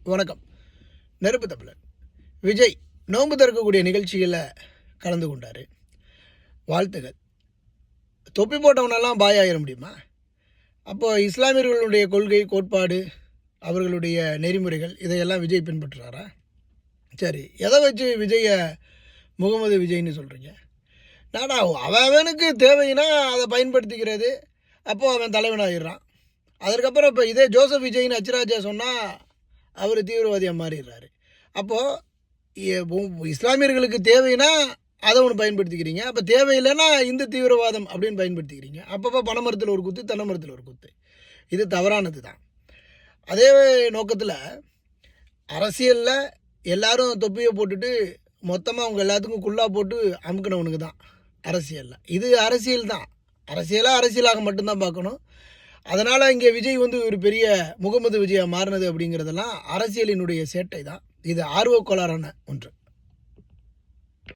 வணக்கம். நெருப்பு தமிழர் விஜய் நோன்பு திறக்கக்கூடிய நிகழ்ச்சியில் கலந்து கொண்டார். வாழ்த்துகள். தொப்பி போட்டவனெல்லாம் பாய் ஆகிட முடியுமா? அப்போது இஸ்லாமியர்களுடைய கொள்கை கோட்பாடு அவர்களுடைய நெறிமுறைகள் இதையெல்லாம் விஜய் பின்பற்றுறாரா? சரி, எதை வச்சு விஜயை முகமது விஜய்னு சொல்கிறீங்க? நாடா அவனுக்கு தேவைன்னா அதை பயன்படுத்திக்கிறது, அப்போது அவன் தலைவனாகிடுறான். அதற்கப்புறம் இப்போ இதே ஜோசப் விஜய்னு அச்சுராஜா சொன்னால் அவர் தீவிரவாதியாக மாறிடுறாரு. அப்போது இஸ்லாமியர்களுக்கு தேவைன்னா அதை ஒன்று பயன்படுத்திக்கிறீங்க, அப்போ தேவையில்லைன்னா இந்த தீவிரவாதம் அப்படின்னு பயன்படுத்திக்கிறீங்க. அப்பப்போ பனை மரத்தில் ஒரு குத்து, தென்னை மரத்தில் ஒரு குத்து. இது தவறானது தான். அதே நோக்கத்தில் அரசியலில் எல்லாரும் தொப்பியை போட்டுட்டு மொத்தமாக அவங்க எல்லாத்துக்கும் குள்ளா போட்டு அமுக்கினவனுக்கு தான் அரசியலில். இது அரசியல் தான். அரசியலாக மட்டும்தான் பார்க்கணும். அதனால் இங்கே விஜய் ஒரு பெரிய முகமது விஜயா மாறினது அப்படிங்கிறதெல்லாம் அரசியலினுடைய சேட்டை தான். இது ஆர்வக்கோளாறான ஒன்று.